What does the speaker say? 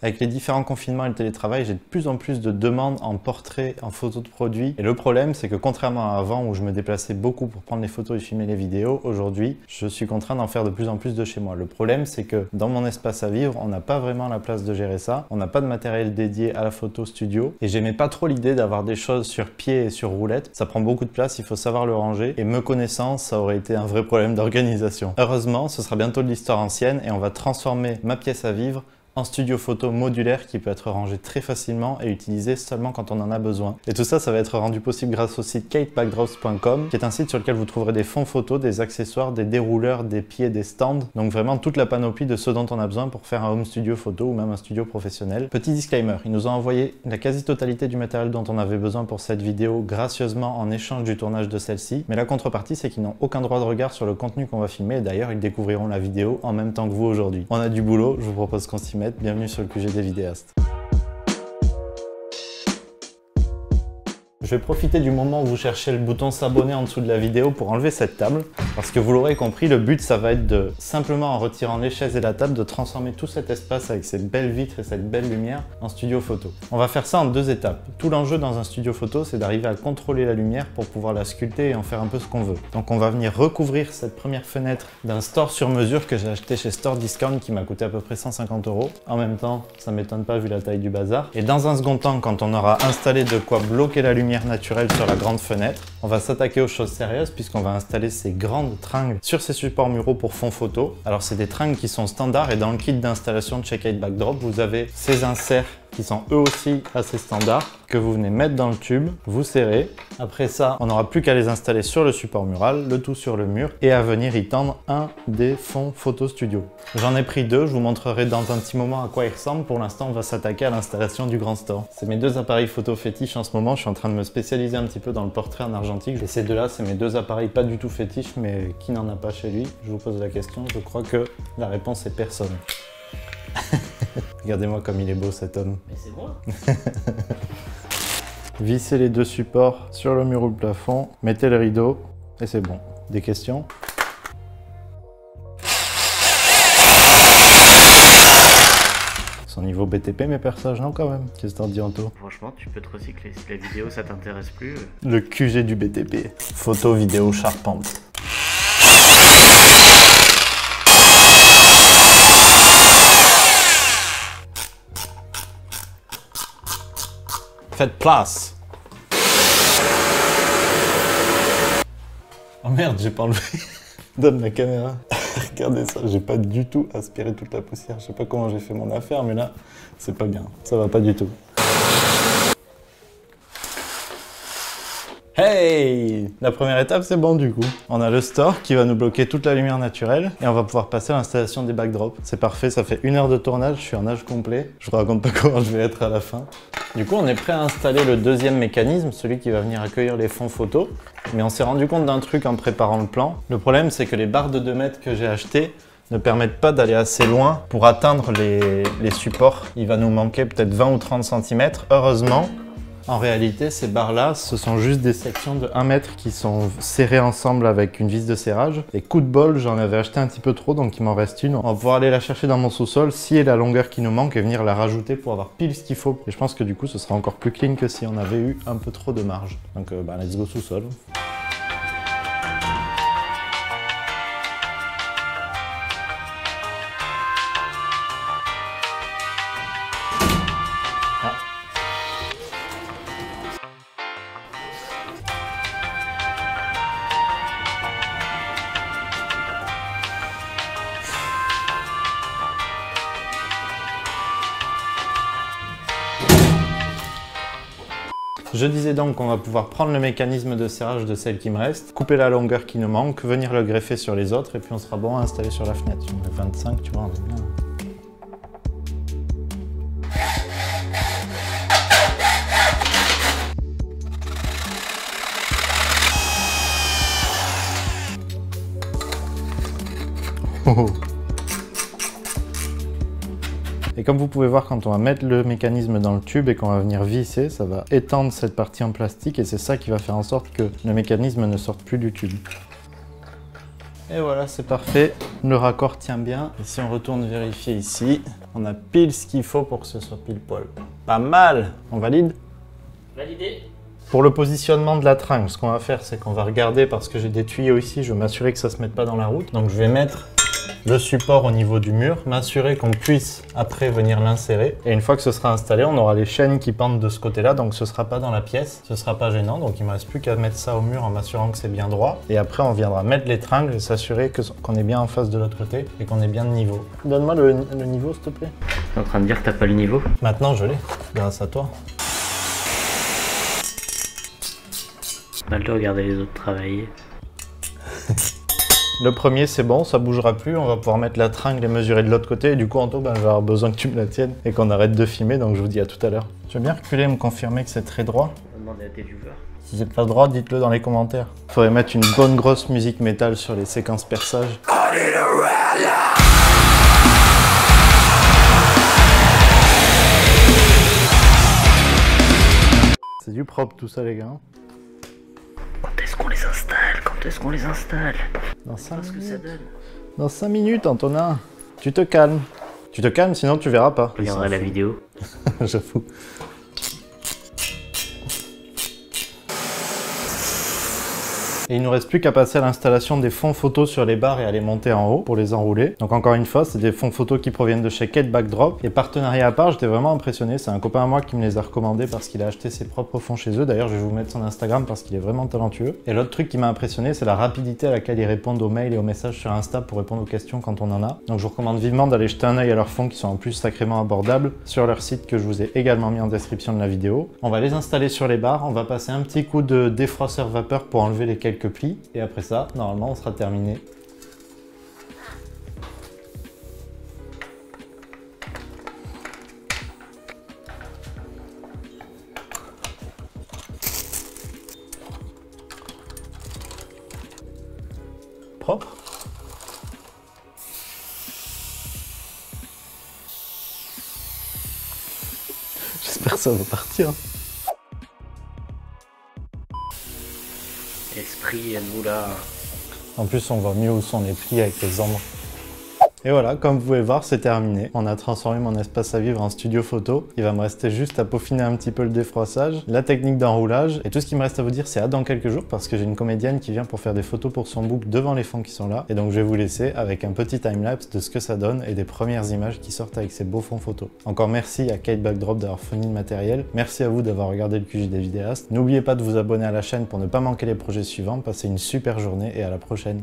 Avec les différents confinements et le télétravail, j'ai de plus en plus de demandes en portrait, en photos de produits. Et le problème, c'est que contrairement à avant où je me déplaçais beaucoup pour prendre les photos et filmer les vidéos, aujourd'hui, je suis contraint d'en faire de plus en plus de chez moi. Le problème, c'est que dans mon espace à vivre, on n'a pas vraiment la place de gérer ça. On n'a pas de matériel dédié à la photo studio. Et j'aimais pas trop l'idée d'avoir des choses sur pied et sur roulette. Ça prend beaucoup de place, il faut savoir le ranger. Et me connaissant, ça aurait été un vrai problème d'organisation. Heureusement, ce sera bientôt de l'histoire ancienne et on va transformer ma pièce à vivre en studio photo modulaire qui peut être rangé très facilement et utilisé seulement quand on en a besoin. Et tout ça, ça va être rendu possible grâce au site katebackdrops.com, qui est un site sur lequel vous trouverez des fonds photos, des accessoires, des dérouleurs, des pieds, des stands. Donc vraiment toute la panoplie de ce dont on a besoin pour faire un home studio photo ou même un studio professionnel. Petit disclaimer, ils nous ont envoyé la quasi-totalité du matériel dont on avait besoin pour cette vidéo gracieusement en échange du tournage de celle-ci. Mais la contrepartie, c'est qu'ils n'ont aucun droit de regard sur le contenu qu'on va filmer. Et d'ailleurs, ils découvriront la vidéo en même temps que vous aujourd'hui. On a du boulot, je vous propose qu'on s'y mette. Bienvenue sur le QG des vidéastes. Je vais profiter du moment où vous cherchez le bouton s'abonner en dessous de la vidéo pour enlever cette table. Parce que vous l'aurez compris, le but ça va être de, simplement en retirant les chaises et la table, de transformer tout cet espace avec ces belles vitres et cette belle lumière en studio photo. On va faire ça en deux étapes. Tout l'enjeu dans un studio photo, c'est d'arriver à contrôler la lumière pour pouvoir la sculpter et en faire un peu ce qu'on veut. Donc on va venir recouvrir cette première fenêtre d'un store sur mesure que j'ai acheté chez Store Discount qui m'a coûté à peu près 150 €. En même temps, ça m'étonne pas vu la taille du bazar. Et dans un second temps, quand on aura installé de quoi bloquer la lumière naturelle sur la grande fenêtre, on va s'attaquer aux choses sérieuses puisqu'on va installer ces grandes tringles sur ces supports muraux pour fond photo. Alors c'est des tringles qui sont standards et dans le kit d'installation de chez Kate Backdrop, vous avez ces inserts qui sont eux aussi assez standards que vous venez mettre dans le tube, vous serrez. Après ça, on n'aura plus qu'à les installer sur le support mural, le tout sur le mur et à venir y tendre un des fonds photo studio. J'en ai pris deux, je vous montrerai dans un petit moment à quoi ils ressemblent. Pour l'instant, on va s'attaquer à l'installation du grand store. C'est mes deux appareils photo fétiches en ce moment. Je suis en train de me spécialiser un petit peu dans le portrait en argentique. Et ces deux-là, c'est mes deux appareils pas du tout fétiches, mais qui n'en a pas chez lui? Je vous pose la question. Je crois que la réponse est personne. Regardez-moi comme il est beau cet homme. Mais c'est moi. Vissez les deux supports sur le mur ou le plafond, mettez le rideau et c'est bon. Des questions? Son niveau BTP mes personnages, non quand même. Qu'est-ce que t'en dis Anto? Franchement, tu peux te recycler. Si la vidéo ça t'intéresse plus. Le QG du BTP. Photo, vidéo, charpente. Faites place. Oh merde, j'ai pas enlevé. Donne la caméra. Regardez ça, j'ai pas du tout aspiré toute la poussière. Je sais pas comment j'ai fait mon affaire, mais là, c'est pas bien. Ça va pas du tout. Hey! La première étape, c'est bon du coup. On a le store qui va nous bloquer toute la lumière naturelle et on va pouvoir passer à l'installation des backdrops. C'est parfait, ça fait 1 heure de tournage, je suis en âge complet. Je vous raconte pas comment je vais être à la fin. Du coup, on est prêt à installer le deuxième mécanisme, celui qui va venir accueillir les fonds photos. Mais on s'est rendu compte d'un truc en préparant le plan. Le problème, c'est que les barres de 2 mètres que j'ai achetées ne permettent pas d'aller assez loin pour atteindre les supports. Il va nous manquer peut-être 20 ou 30 cm. Heureusement, en réalité, ces barres-là, ce sont juste des sections de 1 mètre qui sont serrées ensemble avec une vis de serrage. Et coup de bol, j'en avais acheté un petit peu trop, donc il m'en reste une. On va pouvoir aller la chercher dans mon sous-sol, scier la longueur qui nous manque et venir la rajouter pour avoir pile ce qu'il faut. Et je pense que du coup, ce sera encore plus clean que si on avait eu un peu trop de marge. Donc, let's go sous-sol. Je disais donc qu'on va pouvoir prendre le mécanisme de serrage de celle qui me reste, couper la longueur qui nous manque, venir le greffer sur les autres et puis on sera bon à installer sur la fenêtre. On met 25, tu vois, on est bien. Oh. Et comme vous pouvez voir, quand on va mettre le mécanisme dans le tube et qu'on va venir visser, ça va étendre cette partie en plastique et c'est ça qui va faire en sorte que le mécanisme ne sorte plus du tube. Et voilà, c'est parfait. Le raccord tient bien. Et si on retourne vérifier ici, on a pile ce qu'il faut pour que ce soit pile poil. Pas mal. On valide? Validé. Pour le positionnement de la tringle, ce qu'on va faire, c'est qu'on va regarder, parce que j'ai des tuyaux ici, je veux m'assurer que ça se mette pas dans la route. Donc je vais mettre le support au niveau du mur, m'assurer qu'on puisse après venir l'insérer. Et une fois que ce sera installé, on aura les chaînes qui pendent de ce côté-là, donc ce sera pas dans la pièce, ce sera pas gênant. Donc il me reste plus qu'à mettre ça au mur en m'assurant que c'est bien droit. Et après, on viendra mettre les tringles et s'assurer qu'on est bien en face de l'autre côté et qu'on est bien de niveau. Donne-moi le niveau, s'il te plaît. T'es en train de dire que t'as pas le niveau? Maintenant, je l'ai, grâce à toi. Mal de regarder les autres travailler. Le premier, c'est bon, ça bougera plus. On va pouvoir mettre la tringle et mesurer de l'autre côté. Et du coup, Anto, je vais avoir besoin que tu me la tiennes et qu'on arrête de filmer. Donc, je vous dis à tout à l'heure. Tu veux bien reculer et me confirmer que c'est très droit? On va demander à tes viewers. Si c'est pas droit, dites-le dans les commentaires. Faudrait mettre une bonne grosse musique métal sur les séquences perçage. C'est du propre tout ça, les gars. Quand est-ce qu'on les installe? Quand est-ce qu'on les installe? Dans 5 ce que ça minutes. donne. Dans 5 minutes, Antonin. Tu te calmes. Tu te calmes, sinon tu verras pas. Je regarderai la vidéo. J'avoue. Et il nous reste plus qu'à passer à l'installation des fonds photos sur les barres et à les monter en haut pour les enrouler. Donc encore une fois, c'est des fonds photos qui proviennent de chez Kate Backdrop. Et partenariat à part, j'étais vraiment impressionné. C'est un copain à moi qui me les a recommandés parce qu'il a acheté ses propres fonds chez eux. D'ailleurs, je vais vous mettre son Instagram parce qu'il est vraiment talentueux. Et l'autre truc qui m'a impressionné, c'est la rapidité à laquelle ils répondent aux mails et aux messages sur Insta pour répondre aux questions quand on en a. Donc je vous recommande vivement d'aller jeter un œil à leurs fonds qui sont en plus sacrément abordables sur leur site que je vous ai également mis en description de la vidéo. On va les installer sur les barres. On va passer un petit coup de défroisseur vapeur pour enlever les quelques plis. Et après ça, normalement, on sera terminé. Propre. J'espère que ça va partir. Esprit, êtes-vous là? En plus, on voit mieux où sont les plis avec les ombres. Et voilà, comme vous pouvez voir, c'est terminé. On a transformé mon espace à vivre en studio photo. Il va me rester juste à peaufiner un petit peu le défroissage, la technique d'enroulage. Et tout ce qui me reste à vous dire, c'est à dans quelques jours parce que j'ai une comédienne qui vient pour faire des photos pour son book devant les fonds qui sont là. Et donc, je vais vous laisser avec un petit timelapse de ce que ça donne et des premières images qui sortent avec ces beaux fonds photos. Encore merci à Kate Backdrop d'avoir fourni le matériel. Merci à vous d'avoir regardé le QG des vidéastes. N'oubliez pas de vous abonner à la chaîne pour ne pas manquer les projets suivants. Passez une super journée et à la prochaine.